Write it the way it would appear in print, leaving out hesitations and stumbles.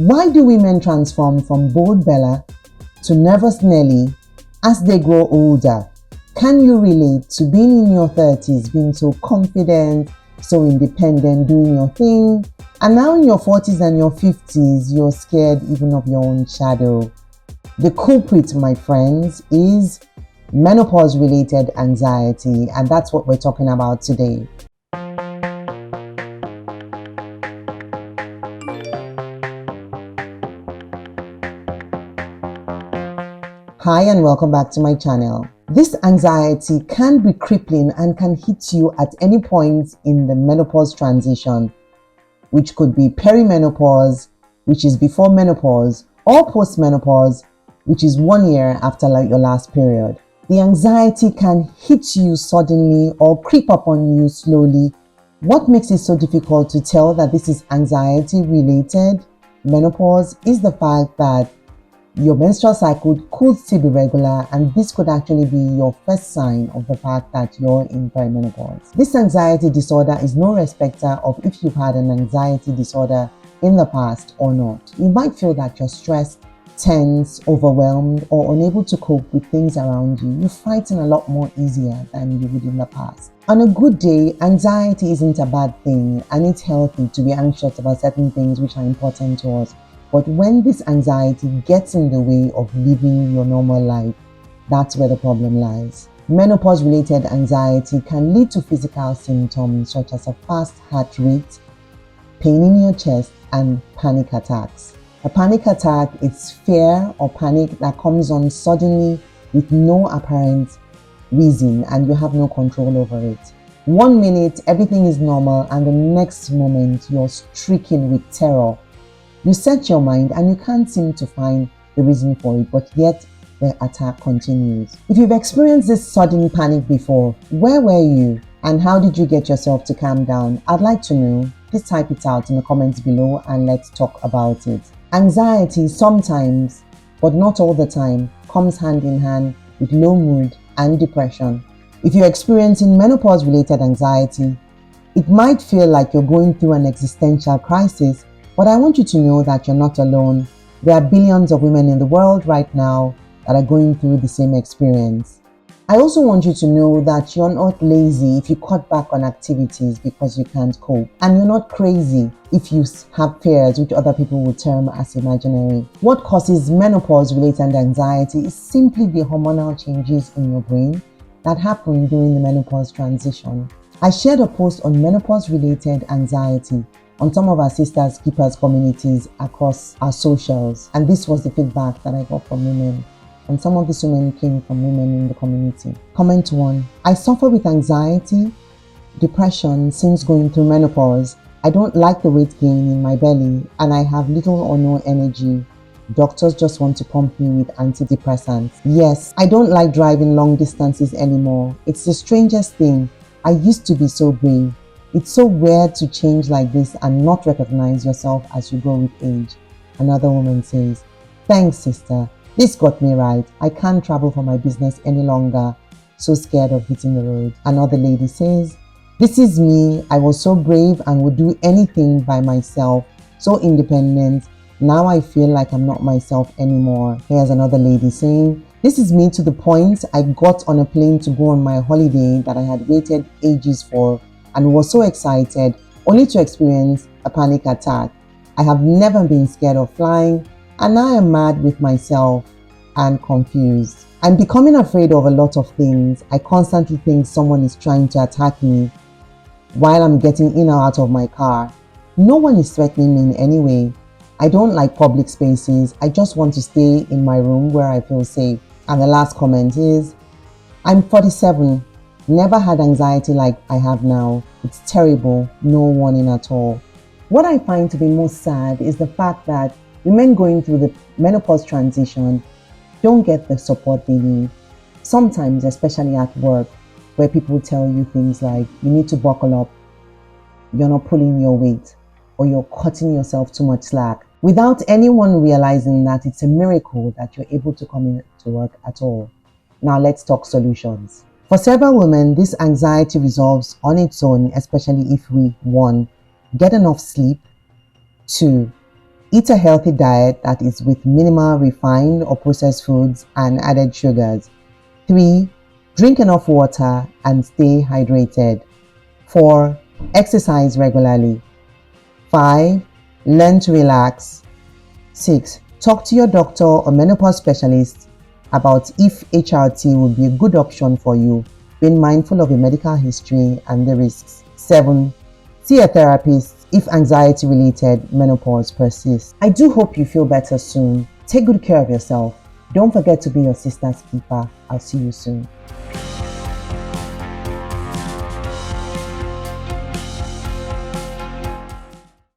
Why do women transform from bold Bella to Nervous Nelly as they grow older? Can you relate to being in your 30s, being so confident, so independent, doing your thing, and now in your 40s and your 50s, you're scared even of your own shadow? The culprit, my friends, is menopause-related anxiety, and that's what we're talking about today. Hi and welcome back to my channel. This anxiety can be crippling and can hit you at any point in the menopause transition, which could be perimenopause, which is before menopause, or postmenopause, which is 1 year after your last period. The anxiety can hit you suddenly or creep up on you slowly. What makes it so difficult to tell that this is anxiety related menopause is the fact that your menstrual cycle could still be regular, and this could actually be your first sign of the fact that you're in perimenopause. This anxiety disorder is no respecter of if you've had an anxiety disorder in the past or not. You might feel that you're stressed, tense, overwhelmed, or unable to cope with things around you. You're fighting a lot more easier than you would in the past. On a good day, anxiety isn't a bad thing, and it's healthy to be anxious about certain things which are important to us. But when this anxiety gets in the way of living your normal life, that's where the problem lies. Menopause-related anxiety can lead to physical symptoms such as a fast heart rate, pain in your chest, and panic attacks. A panic attack is fear or panic that comes on suddenly with no apparent reason, and you have no control over it. 1 minute, everything is normal, and the next moment, you're stricken with terror. You set your mind and you can't seem to find the reason for it, but yet the attack continues. If you've experienced this sudden panic before, where were you and how did you get yourself to calm down? I'd like to know. Please type it out in the comments below and let's talk about it. Anxiety sometimes, but not all the time, comes hand in hand with low mood and depression. If you're experiencing menopause-related anxiety, it might feel like you're going through an existential crisis. But I want you to know that you're not alone. There are billions of women in the world right now that are going through the same experience. I also want you to know that you're not lazy if you cut back on activities because you can't cope. And you're not crazy if you have fears which other people will term as imaginary. What causes menopause-related anxiety is simply the hormonal changes in your brain that happen during the menopause transition. I shared a post on menopause-related anxiety on some of our sisters keepers communities across our socials, and this was the feedback that I got from women, and some of these women came from women in the community. Comment 1: I suffer with anxiety, depression since going through menopause. I don't like the weight gain in my belly and I have little or no energy. Doctors just want to pump me with antidepressants. Yes, I don't like driving long distances anymore. It's the strangest thing. I used to be so brave. It's so weird to change like this and not recognize yourself as you grow with age. Another woman says, thanks sister, this got me right. I can't travel for my business any longer. So scared of hitting the road. Another lady says, this is me. I was so brave and would do anything by myself. So independent. Now I feel like I'm not myself anymore. Here's another lady saying, this is me to the point I got on a plane to go on my holiday that I had waited ages for and was so excited only to experience a panic attack. I have never been scared of flying and now I am mad with myself and confused. I'm becoming afraid of a lot of things. I constantly think someone is trying to attack me while I'm getting in or out of my car. No one is threatening me in any way. I don't like public spaces. I just want to stay in my room where I feel safe. And the last comment is, I'm 47. Never had anxiety like I have now. It's terrible, no warning at all. What I find to be most sad is the fact that women going through the menopause transition don't get the support they need. Sometimes, especially at work, where people tell you things like, you need to buckle up, you're not pulling your weight, or you're cutting yourself too much slack, without anyone realizing that it's a miracle that you're able to come in to work at all. Now let's talk solutions. For several women, this anxiety resolves on its own, especially if we 1. Get enough sleep, 2. Eat a healthy diet that is with minimal refined or processed foods and added sugars. 3. Drink enough water and stay hydrated. 4. Exercise regularly. 5. Learn to relax. 6. Talk to your doctor or menopause specialist about if HRT would be a good option for you, being mindful of your medical history and the risks. 7. See a therapist if anxiety-related menopause persists. I do hope you feel better soon. Take good care of yourself. Don't forget to be your sister's keeper. I'll see you soon.